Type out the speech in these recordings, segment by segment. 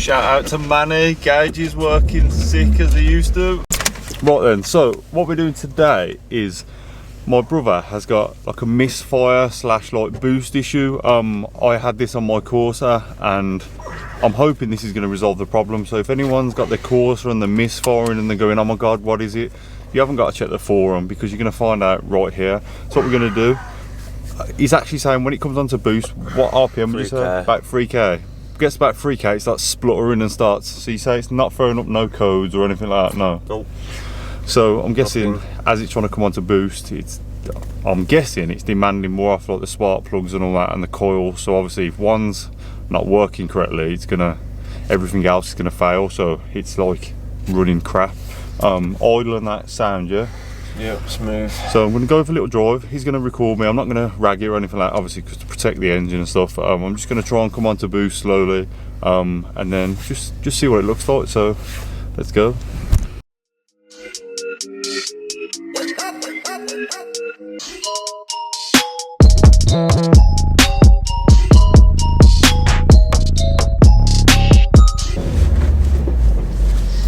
Shout out to Manny, gauge is working sick as he used to. Right then, so what we're doing today is my brother has got like a misfire slash like boost issue. I had this on my Corsa and I'm hoping this is going to resolve the problem. So if anyone's got their Corsa and they're misfiring and they're going, oh my god, what is it? You haven't got to check the forum because you're going to find out right here. So what we're going to do, he's actually saying when it comes on to boost, what RPM would you say? About 3k. Gets about 3k, it starts spluttering and starts. So you say it's not throwing up no codes or anything like that? No. Nope. So I'm guessing as it's trying to come on to boost, I'm guessing it's demanding more off like the spark plugs and all that and the coil. So obviously if one's not working correctly, everything else is gonna fail. So it's like running crap. Idle and that sound, yeah? Yep, smooth. So I'm going to go for a little drive. He's going to record me. I'm not going to rag it or anything like that, obviously, because to protect the engine and stuff. I'm just going to try and come on to boost slowly, and then just see what it looks like. So let's go.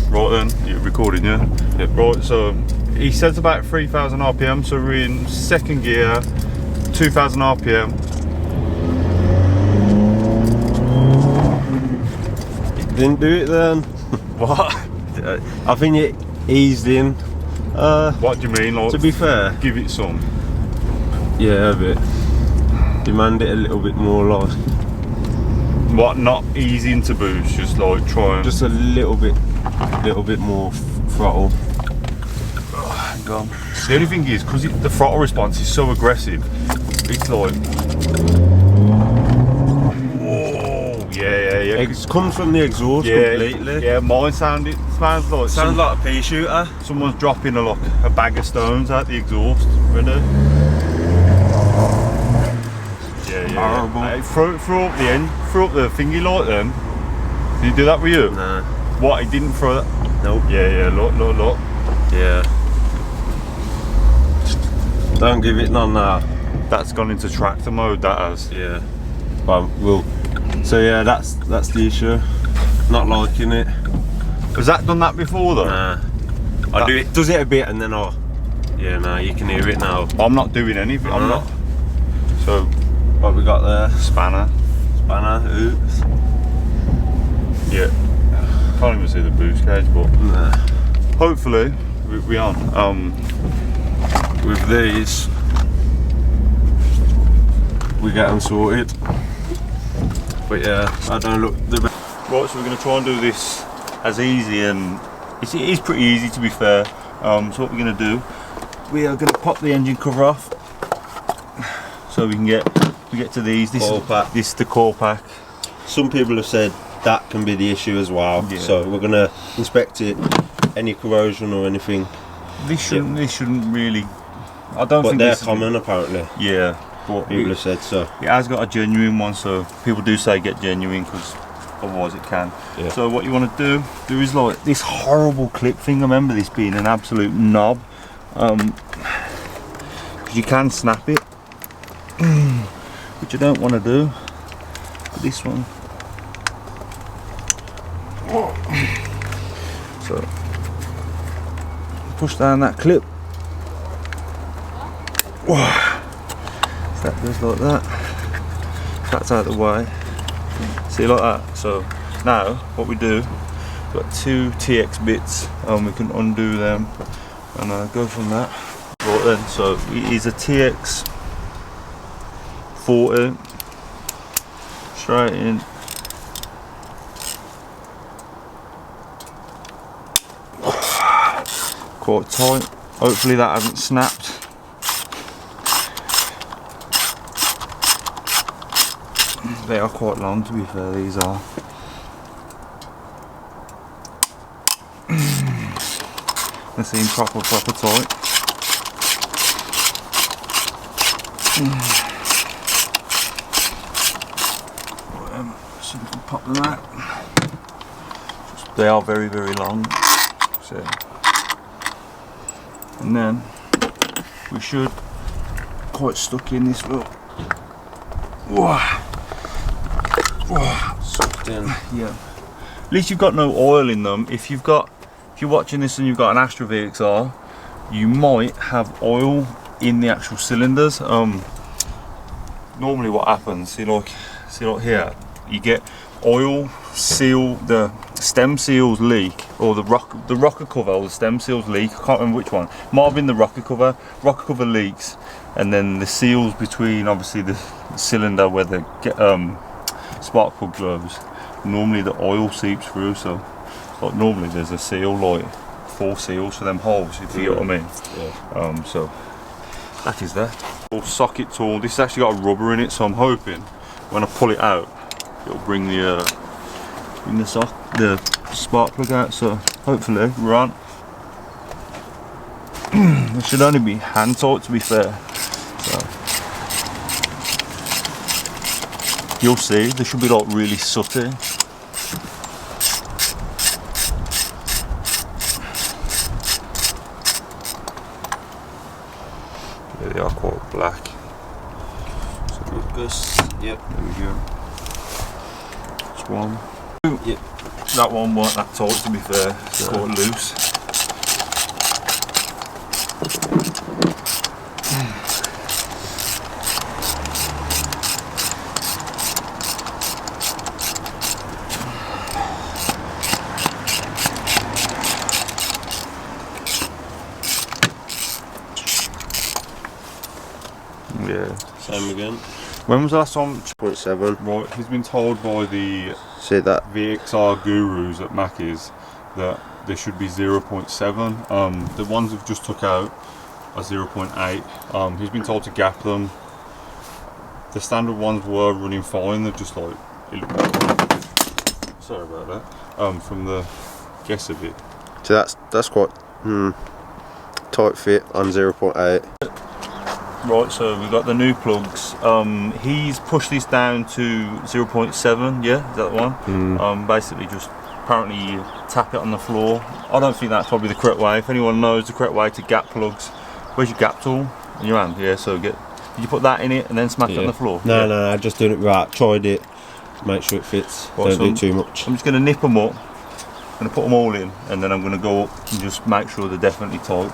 Right then, you're recording, yeah? Yep. Right, so he says about 3,000 RPM, so we're in second gear, 2,000 RPM. It didn't do it then. What? I think it eased in. What do you mean? Like, to be fair, give it some. Yeah, a bit. Demand it a little bit more, like. What? Not easy into boost, just like trying. Just a little bit more throttle. Hang on. The only thing is, because the throttle response is so aggressive, it's like. Whoa! Yeah. It comes from the exhaust completely. Yeah, mine sounds like a pea shooter. Someone's dropping a bag of stones out the exhaust. Ready? Yeah. Horrible. Hey, throw up the end, throw up the thingy light then. Did he do that with you? Nah. What, he didn't throw that? Nope. Yeah, look. Yeah. Don't give it none now. That's gone into tractor mode, that has. Yeah. But so yeah, that's the issue. Not liking it. Has that done that before though? Nah. Does it a bit and then yeah, nah, you can hear it now. I'm not doing anything, I'm not. So, what we got there? Spanner, oops. Yeah. Can't even see the boost gauge, but nah. Hopefully we on. With these, we get them sorted. But yeah, I don't look the best. Right, so we're going to try and do this as easy, and it is pretty easy to be fair. So what we're going to do, we are going to pop the engine cover off, so we get to these. This is the core pack. Some people have said that can be the issue as well. Yeah. So we're going to inspect it. Any corrosion or anything. This shouldn't really. I don't think they're common apparently. Yeah, but people have said so. It has got a genuine one, so people do say get genuine because otherwise it can. Yeah. So what you want to do, there is like this horrible clip thing. I remember this being an absolute knob, because you can snap it, which you don't want to do. But this one. So push down that clip. So that goes like that. That's out of the way. See, like that. So now what we do, we've got two TX bits and we can undo them and go from that. Right then, so it is a TX 40 straight in. Quite tight. Hopefully that hasn't snapped. They are quite long, to be fair, these are. They seem proper tight. So we can pop them out. They are very long. So. And then we should quite stuck in this little. Whoa. Sucked in. Yeah. at least you've got no oil in them. If you're watching this and you've got an Astra VXR, you might have oil in the actual cylinders. Normally what happens, see like here, you get oil seal, the stem seals leak, or the rocker cover or the stem seals leak. I can't remember which one. Might have been the rocker cover leaks, and then the seals between obviously the cylinder where the spark plug goes, normally the oil seeps through, so like normally there's a seal, like 4 seals for them holes, if you get what I mean. Yeah. So that is that. Socket tool. This has actually got a rubber in it, so I'm hoping when I pull it out, it'll bring the spark plug out. So hopefully we're on. It should only be hand tight, to be fair. So you'll see. They should be like really sooty. They are quite black. So focus. Yep. There we go. That's one. Yep. That one weren't that tight, to be fair. It's quite loose. Yeah. Same again. When was the last time? 0.7. Right, he's been told by the See that? VXR gurus at Mackey's that there should be 0.7. The ones we've just took out are 0.8. He's been told to gap them. The standard ones were running fine. They're just like, sorry about that. From the guess of it. So that's quite tight fit on 0.8. Right, so we've got the new plugs. He's pushed this down to 0.7, yeah, is that the one? Basically just, apparently you tap it on the floor. I don't think that's probably the correct way. If anyone knows the correct way to gap plugs, where's your gap tool? In your hand, yeah, so did you put that in it and then smash it on the floor? No, no, just doing it right, tried it, make sure it fits, don't do too much. I'm just going to nip them up, I'm going to put them all in, and then I'm going to go up and just make sure they're definitely tight.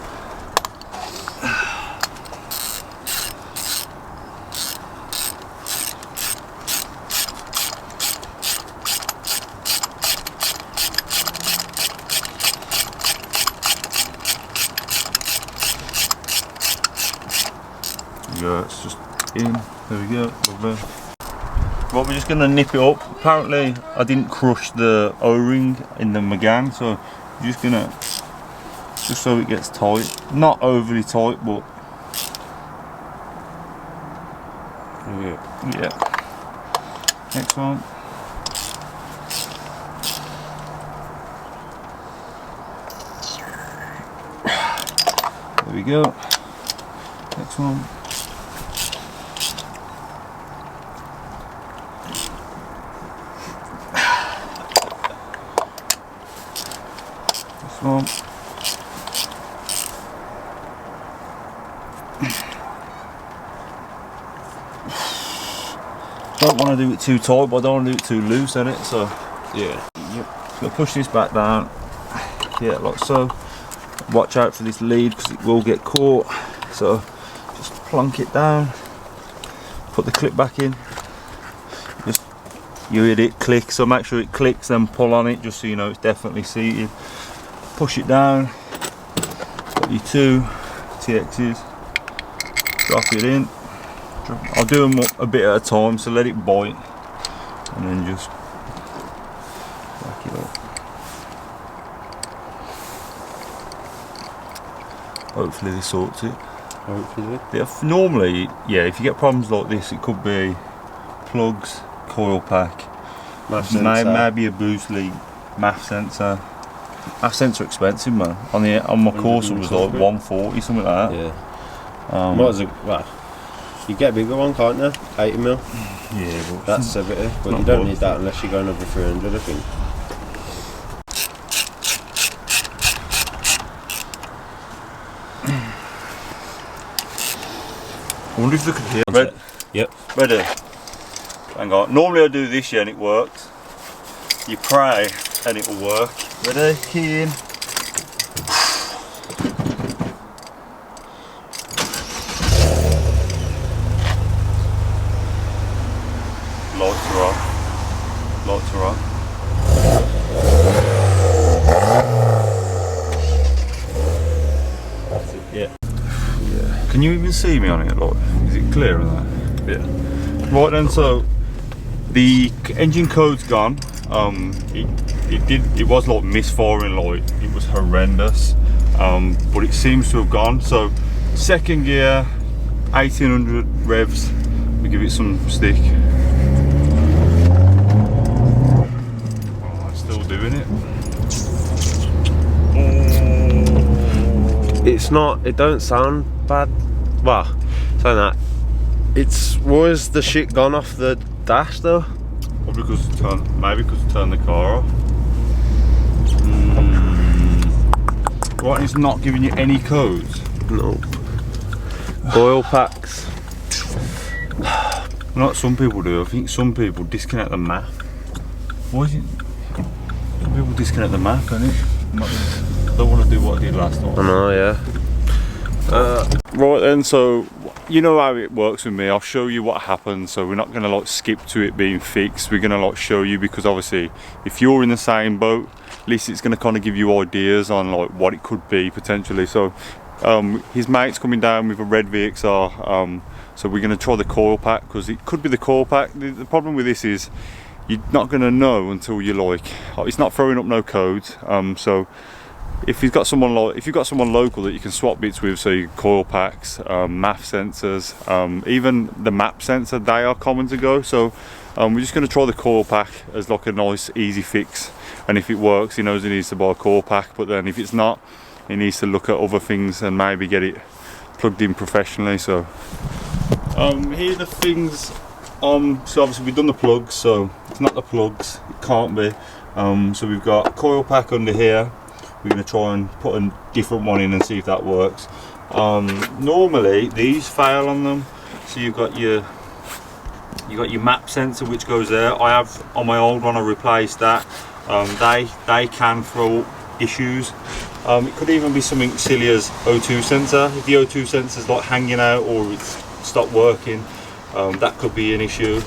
Yeah, it's just in. There we go. Lovely. Well, we're just going to nip it up. Apparently, I didn't crush the O-ring in the Megane, so I'm just going to, just so it gets tight. Not overly tight, but yeah. Next one. There we go. Next one. This one. Don't want to do it too tight, but I don't want to do it too loose in it. So yeah. Yep. Gonna push this back down. Yeah, like so. Watch out for this lead because it will get caught. So just plonk it down. Put the clip back in. Just you hear it click, so make sure it clicks, then pull on it just so you know it's definitely seated. Push it down. Got your 2 TXs. Drop it in. I'll do them a bit at a time, so let it bite, and then just back it up. Hopefully this sorts it. Hopefully. Yeah, normally, yeah, if you get problems like this, it could be plugs, coil pack, maybe a boost leak, MAF sensor. MAF sensor expensive, man. On my Corsa it was like 140, something like that. Yeah. Well, you get a bigger one, can't you? 80mm. Yeah, but that's 70, but you don't need that unless you're going over 300, I think. I wonder if they could hear. Ready? Yep. Ready? Hang on. Normally I do this, yeah, and it works. You pray and it'll work. Ready? Key in. Lights are off. Lights are on. That's it, yeah. Can you even see me on it? Like, is it clear on that? Yeah. Right then, so the engine code's gone. It was like misfiring, like it was horrendous. But it seems to have gone. So second gear, 1800 revs. We give it some stick. Doing it. It's not. It don't sound bad. Well, saying that, it's where's the shit gone off the dash though? Probably because maybe because it turned the car off. Right, it's not giving you any codes. Nope. Coil packs. Not some people do. I think some people disconnect the map. Why is it? Some people disconnect the map, don't it? I don't want to do what I did last time. I know, yeah. Right then, so you know how it works with me. I'll show you what happens. So we're not going to like skip to it being fixed. We're going to like show you, because obviously if you're in the same boat, at least it's going to kind of give you ideas on like what it could be potentially. So his mate's coming down with a red Vxr. So we're going to try the coil pack, because it could be the coil pack. The problem with this is you're not going to know until you like, it's not throwing up no codes. So if you've got someone local that you can swap bits with, so your coil packs, MAF sensors, even the map sensor, they are common to go. So we're just going to try the coil pack as like a nice easy fix, and if it works, he knows he needs to buy a coil pack. But then if it's not, he needs to look at other things and maybe get it plugged in professionally. So here are the things. So obviously we've done the plugs, so it's not the plugs, it can't be. So we've got a coil pack under here. We're going to try and put a different one in and see if that works. Normally these fail on them, so you've got your map sensor which goes there. I have on my old one, I replaced that. They can throw issues. It could even be something silly as O2 sensor. If the O2 sensor is like hanging out or it's stopped working, that could be an issue.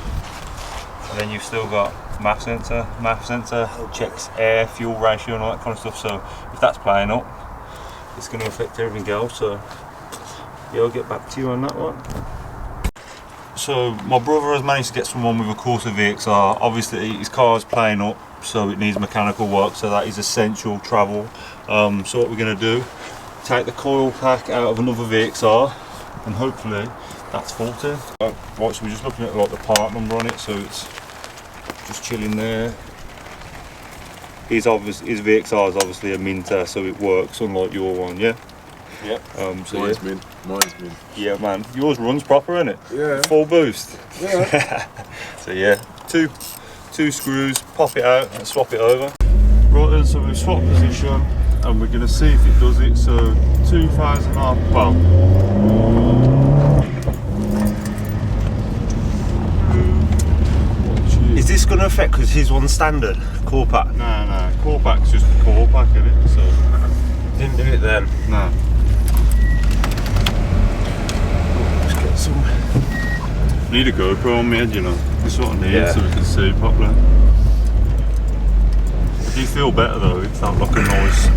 And then you've still got MAF sensor checks air, fuel ratio and all that kind of stuff. So if that's playing up, it's going to affect everything else. So yeah, I'll get back to you on that one. So my brother has managed to get someone with a Corsa Vxr. Obviously his car's playing up, so it needs mechanical work, so that is essential travel. So what we're going to do, take the coil pack out of another Vxr, and hopefully that's faulty. Right, so we're just looking at like the part number on it, so it's just chilling there. His Vxr is obviously a Minter, so it works, unlike your one, yeah? Yep. So mine's yeah. mint. Mine's mint. Yeah, man. Yours runs proper, innit? Yeah. Full boost. Yeah. So yeah, two screws, pop it out and swap it over. Right then, so we've swapped position and we're going to see if it does it. So 2,000 well. Is this going to affect, because his one's standard core pack? No, core pack's just a core pack, isn't it? So Didn't do it then. no. Let's get some. Need a GoPro on me head, you know. This is what I need, Yeah. so we can see properly. I do feel better though. It's not like a nice,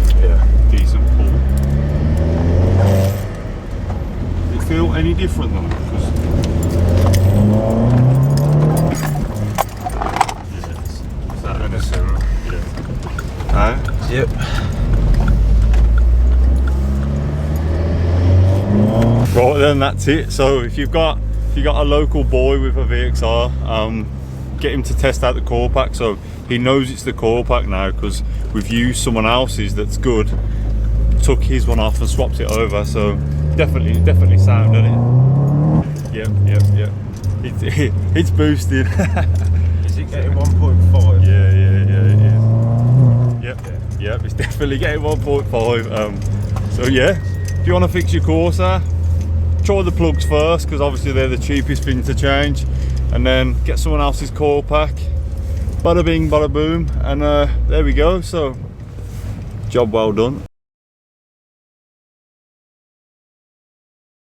decent pull. Does it feel any different though? Is that anything? Yeah. No? Yep. Right then, that's it. So if you've got a local boy with a VXR, get him to test out the coil pack, so he knows it's the coil pack now, because we've used someone else's that's good, took his one off and swapped it over. So definitely sound, isn't it? Yep. It's boosted. Is it getting 1.5? Yeah, it is. Yep, it's definitely getting 1.5. So yeah, if you want to fix your Corsa, try the plugs first, because obviously they're the cheapest thing to change, and then get someone else's coil pack, bada bing, bada boom, and there we go. So, job well done.